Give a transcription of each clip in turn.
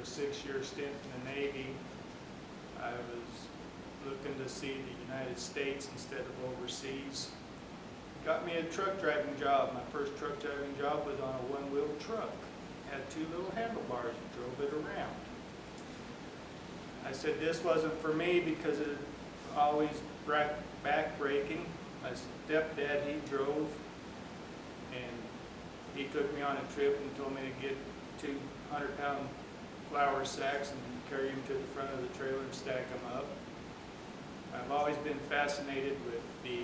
6-year stint in the Navy. I was looking to see the United States instead of overseas. Got me a truck driving job. My first truck driving job was on a one-wheel truck. Had 2 little handlebars and drove it around. I said this wasn't for me because it always back breaking. My stepdad, he drove, and he took me on a trip and told me to get 2 100-pound flour sacks and carry them to the front of the trailer and stack them up. I've always been fascinated with the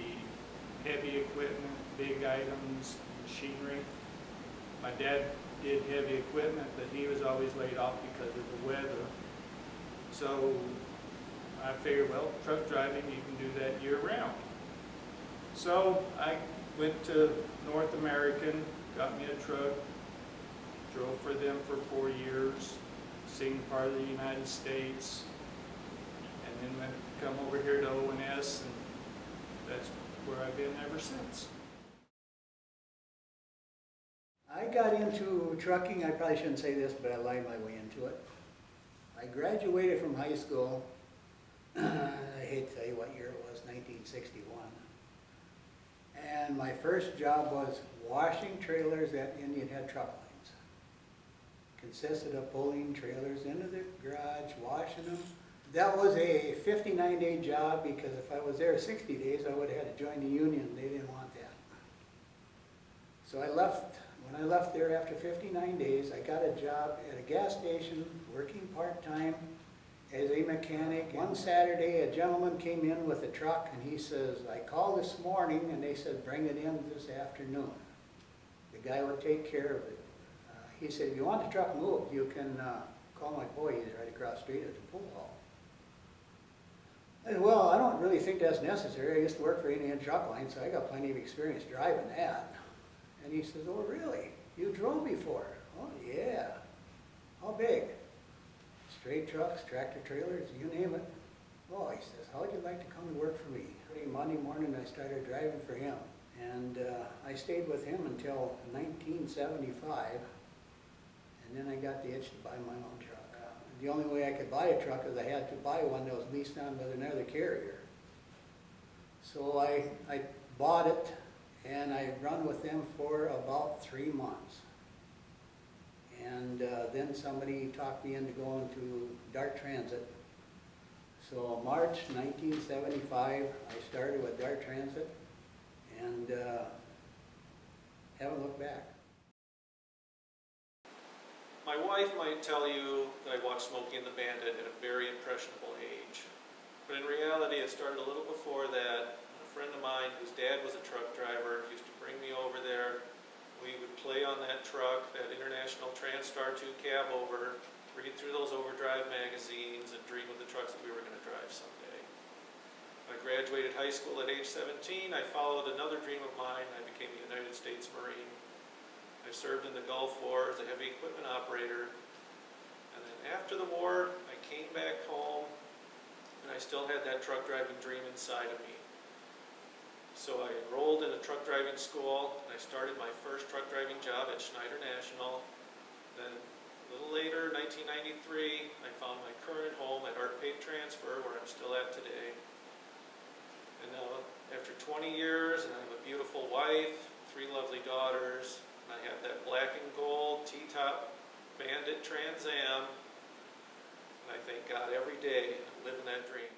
heavy equipment, big items, machinery. My dad did heavy equipment, but he was always laid off because of the weather. So I figured, well, truck driving, you can do that year-round. So I went to North American, got me a truck, drove for them for 4 years, seen part of the United States, and then went come over here to ONS, and that's where I've been ever since. I got into trucking, I probably shouldn't say this, but I lied my way into it. I graduated from high school, I hate to tell you what year it was, 1961. And my first job was washing trailers at Indian Head Truck Lines. Consisted of pulling trailers into the garage, washing them. That was a 59-day job because if I was there 60 days, I would have had to join the union. They didn't want that. So I left. When I left there after 59 days, I got a job at a gas station, working part-time as a mechanic. One Saturday, a gentleman came in with a truck, and he says, I called this morning, and they said, bring it in this afternoon. The guy would take care of it. He said, if you want the truck moved, you can call my boy. He's right across the street at the pool hall. I said, well, I don't really think that's necessary. I used to work for Indian Truck Line, so I got plenty of experience driving that. And he says, oh, really? You drove before? Oh, yeah. How big? Straight trucks, tractor trailers, you name it. Oh, he says, how would you like to come and work for me? Monday morning, I started driving for him. And I stayed with him until 1975. And then I got the itch to buy my own truck. The only way I could buy a truck is I had to buy one that was leased on by another carrier. So I bought it, and I run with them for about 3 months. And then somebody talked me into going to Dart Transit. So March 1975, I started with Dart Transit, and haven't looked back. My wife might tell you that I watched Smokey and the Bandit at a very impressionable age. But in reality, it started a little before that. A friend of mine whose dad was a truck driver used to bring me over there. We would play on that truck, that International Transtar 2 cab over, read through those overdrive magazines, and dream of the trucks that we were going to drive someday. I graduated high school at age 17. I followed another dream of mine. I became a United States Marine. I served in the Gulf War as a heavy equipment operator. And then after the war, I came back home, and I still had that truck driving dream inside of me. So I enrolled in a truck driving school, and I started my first truck driving job at Schneider National. Then a little later, 1993, I found my current home at Art Paid Transfer, where I'm still at today. And now, after 20 years, and I have a beautiful wife, 3 lovely daughters, and I have that black and gold T-top Bandit Trans Am, and I thank God every day I'm living that dream.